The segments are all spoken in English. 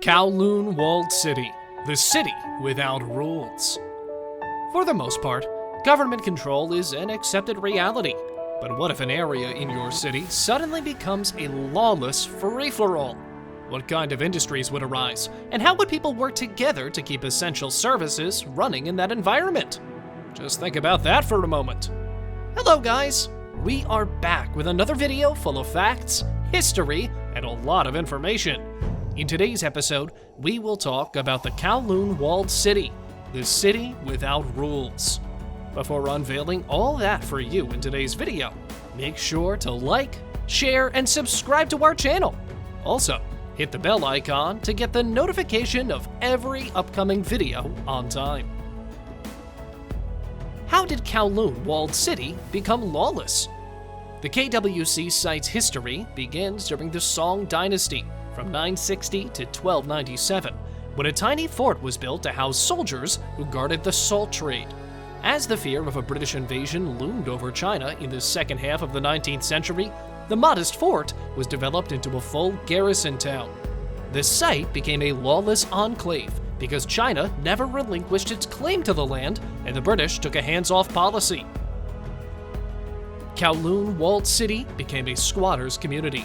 Kowloon Walled City, the city without rules. For the most part, government control is an accepted reality. But what if an area in your city suddenly becomes a lawless free-for-all? What kind of industries would arise, and how would people work together to keep essential services running in that environment? Just think about that for a moment. Hello guys, we are back with another video full of facts, history, and a lot of information. In today's episode, we will talk about the Kowloon Walled City, the city without rules. Before unveiling all that for you in today's video, make sure to like, share, and subscribe to our channel. Also, hit the bell icon to get the notification of every upcoming video on time. How did Kowloon Walled City become lawless? The KWC site's history begins during the Song Dynasty, from 960 to 1297, when a tiny fort was built to house soldiers who guarded the salt trade. As the fear of a British invasion loomed over China in the second half of the 19th century, the modest fort was developed into a full garrison town. The site became a lawless enclave because China never relinquished its claim to the land and the British took a hands-off policy. Kowloon Walled City became a squatters' community.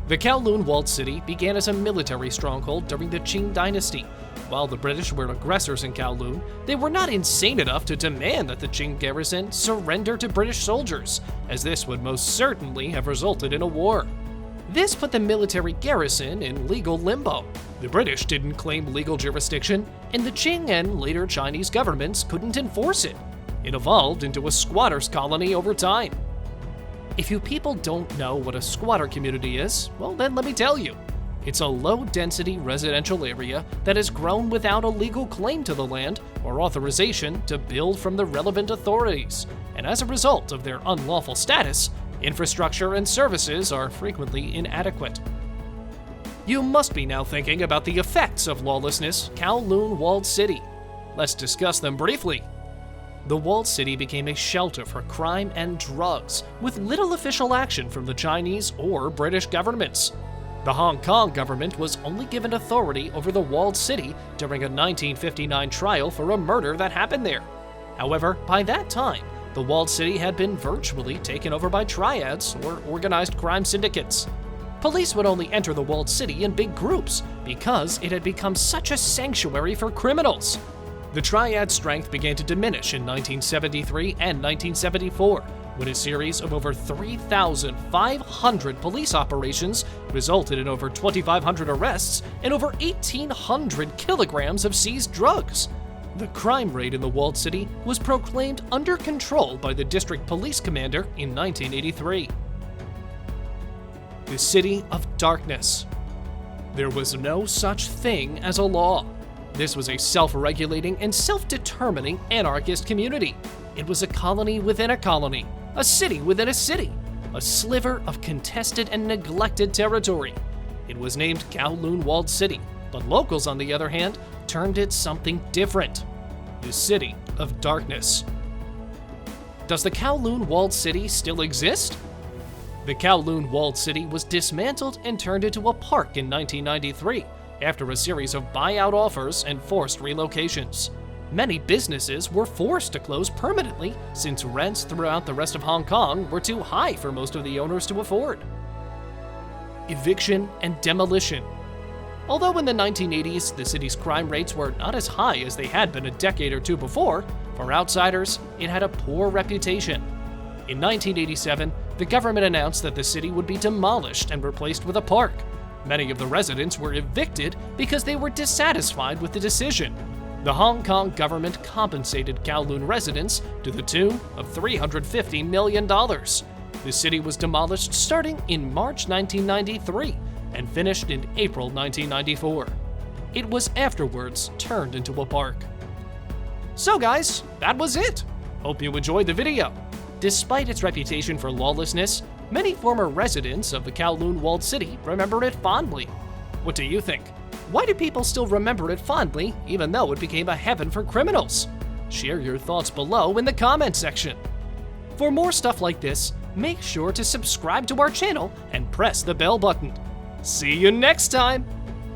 The Kowloon Walled City began as a military stronghold during the Qing Dynasty. While the British were aggressors in Kowloon, they were not insane enough to demand that the Qing garrison surrender to British soldiers, as this would most certainly have resulted in a war. This put the military garrison in legal limbo. The British didn't claim legal jurisdiction, and the Qing and later Chinese governments couldn't enforce it. It evolved into a squatters' colony over time. If you people don't know what a squatter community is, well then let me tell you. It's a low-density residential area that has grown without a legal claim to the land or authorization to build from the relevant authorities, and as a result of their unlawful status, infrastructure and services are frequently inadequate. You must be now thinking about the effects of lawlessness Kowloon Walled City. Let's discuss them briefly. The walled city became a shelter for crime and drugs, with little official action from the Chinese or British governments. The Hong Kong government was only given authority over the walled city during a 1959 trial for a murder that happened there. However, by that time, the walled city had been virtually taken over by triads or organized crime syndicates. Police would only enter the walled city in big groups because it had become such a sanctuary for criminals. The triad strength began to diminish in 1973 and 1974, when a series of over 3,500 police operations resulted in over 2,500 arrests and over 1,800 kilograms of seized drugs. The crime rate in the walled city was proclaimed under control by the district police commander in 1983. The City of Darkness. There was no such thing as a law. This was a self-regulating and self-determining anarchist community. It was a colony within a colony, a city within a city, a sliver of contested and neglected territory. It was named Kowloon Walled City, but locals, on the other hand, termed it something different: the City of Darkness. Does the Kowloon Walled City still exist? The Kowloon Walled City was dismantled and turned into a park in 1993. After a series of buyout offers and forced relocations. Many businesses were forced to close permanently since rents throughout the rest of Hong Kong were too high for most of the owners to afford. Eviction and demolition. Although in the 1980s the city's crime rates were not as high as they had been a decade or two before, for outsiders, it had a poor reputation. In 1987, the government announced that the city would be demolished and replaced with a park. Many of the residents were evicted because they were dissatisfied with the decision. The Hong Kong government compensated Kowloon residents to the tune of $350 million. The city was demolished starting in March 1993 and finished in April 1994. It was afterwards turned into a park. So guys, that was it. Hope you enjoyed the video. Despite its reputation for lawlessness, many former residents of the Kowloon Walled City remember it fondly. What do you think? Why do people still remember it fondly, even though it became a heaven for criminals? Share your thoughts below in the comment section. For more stuff like this, make sure to subscribe to our channel and press the bell button. See you next time!